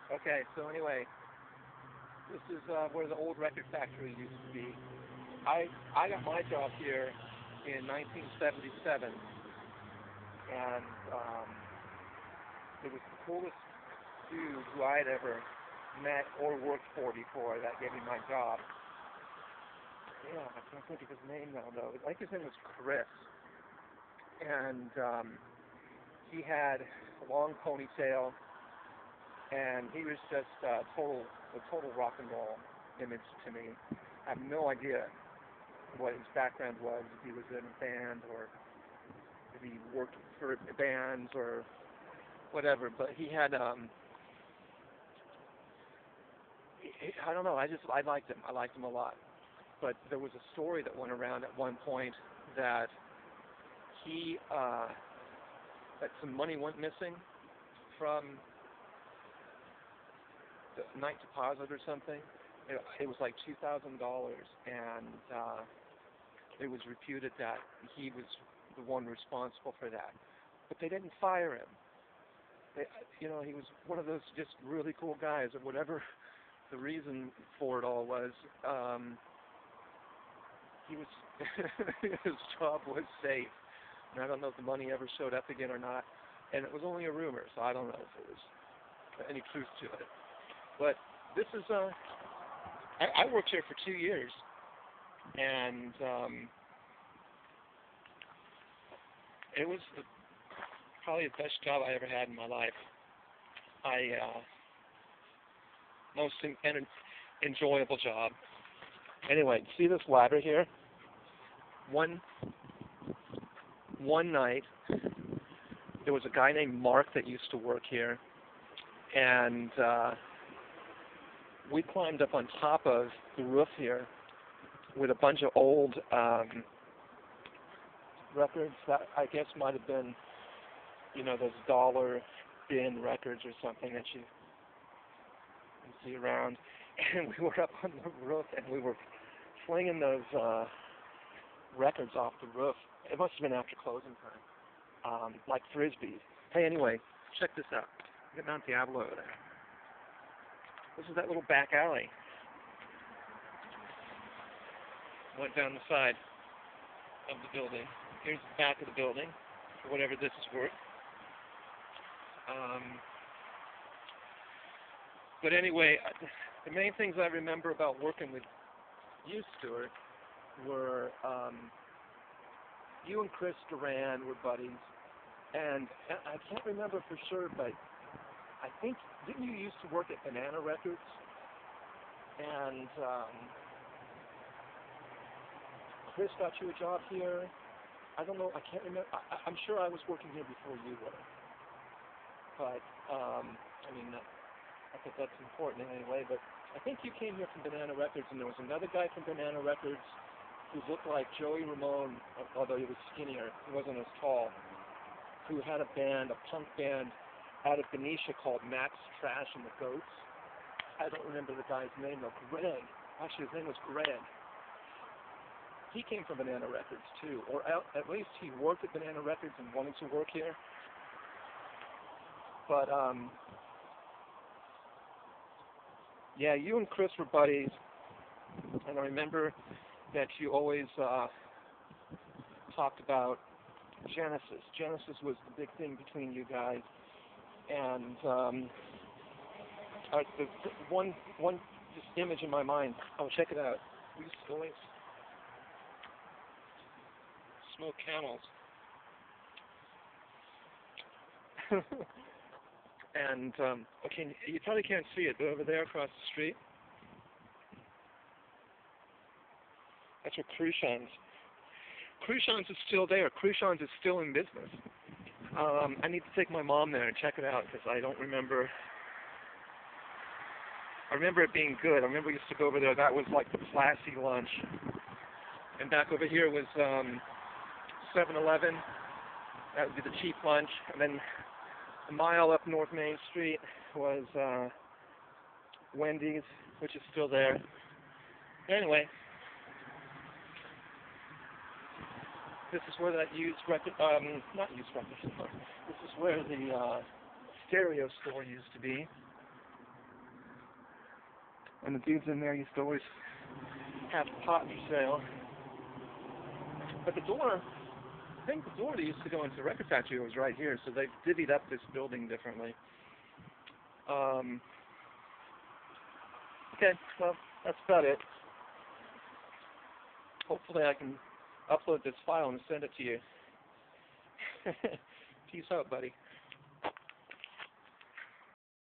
Okay, so anyway, this is where the old record factory used to be. I got my job here in 1977, and it was the coolest dude who I had ever met or worked for before that gave me my job. Yeah, I can't think of his name now though. I think his name was Chris, and he had a long ponytail, and he was just a total rock and roll image to me. I have no idea what his background was, if he was in a band or if he worked for bands or whatever, but he had I don't know, I liked him. I liked him a lot. But there was a story that went around at one point that he that some money went missing from the night deposit or something. It was like $2,000, and it was reputed that he was the one responsible for that. But they didn't fire him. He was one of those just really cool guys, or whatever the reason for it all was. He was his job was safe, and I don't know if the money ever showed up again or not. And it was only a rumor, so I don't know if it was any truth to it. But this is I worked here for 2 years, and it was probably the best job I ever had in my life. Most enjoyable job. Anyway, see this ladder here? One night, there was a guy named Mark that used to work here, and we climbed up on top of the roof here with a bunch of old records that I guess might have been, those dollar bin records or something that you see around. And we were up on the roof, and we were flinging those records off the roof. It must have been after closing time, like frisbees. Hey, anyway, check this out. Get Mount Diablo over there. This is that little back alley. Went down the side of the building. Here's the back of the building, for whatever this is worth. But anyway, the main things I remember about working with you, Stuart, were you and Chris Duran were buddies, and I can't remember for sure, but I think, didn't you used to work at Banana Records? And Chris got you a job here. I don't know, I can't remember. I'm sure I was working here before you were. But, I think that's important in any way, but I think you came here from Banana Records, and there was another guy from Banana Records who looked like Joey Ramone, although he was skinnier, he wasn't as tall, who had a band, a punk band, out of Benicia called Max Trash and the Goats. I don't remember the guy's name though. Greg. Actually, his name was Greg. He came from Banana Records too, or at least he worked at Banana Records and wanted to work here. But yeah, you and Chris were buddies, and I remember that you always talked about Genesis. Genesis was the big thing between you guys, and the one just image in my mind. Oh, check it out. We used to always smoke camels. And, okay, you probably can't see it, but over there across the street, that's where Cruchon's. Cruchon's is still there. Cruchon's is still in business. I need to take my mom there and check it out, because I don't remember. I remember it being good. I remember we used to go over there. That was like the classy lunch. And back over here was 7-Eleven. That would be the cheap lunch. And then a mile up North Main Street was Wendy's, which is still there. Anyway, this is where that used record, not used record store. This is where the stereo store used to be. And the dudes in there used to always have pot for sale. But the door, I think the door that used to go into the record factory was right here, so they've divvied up this building differently. Okay, well, that's about it. Hopefully I can upload this file and send it to you. Peace out, buddy.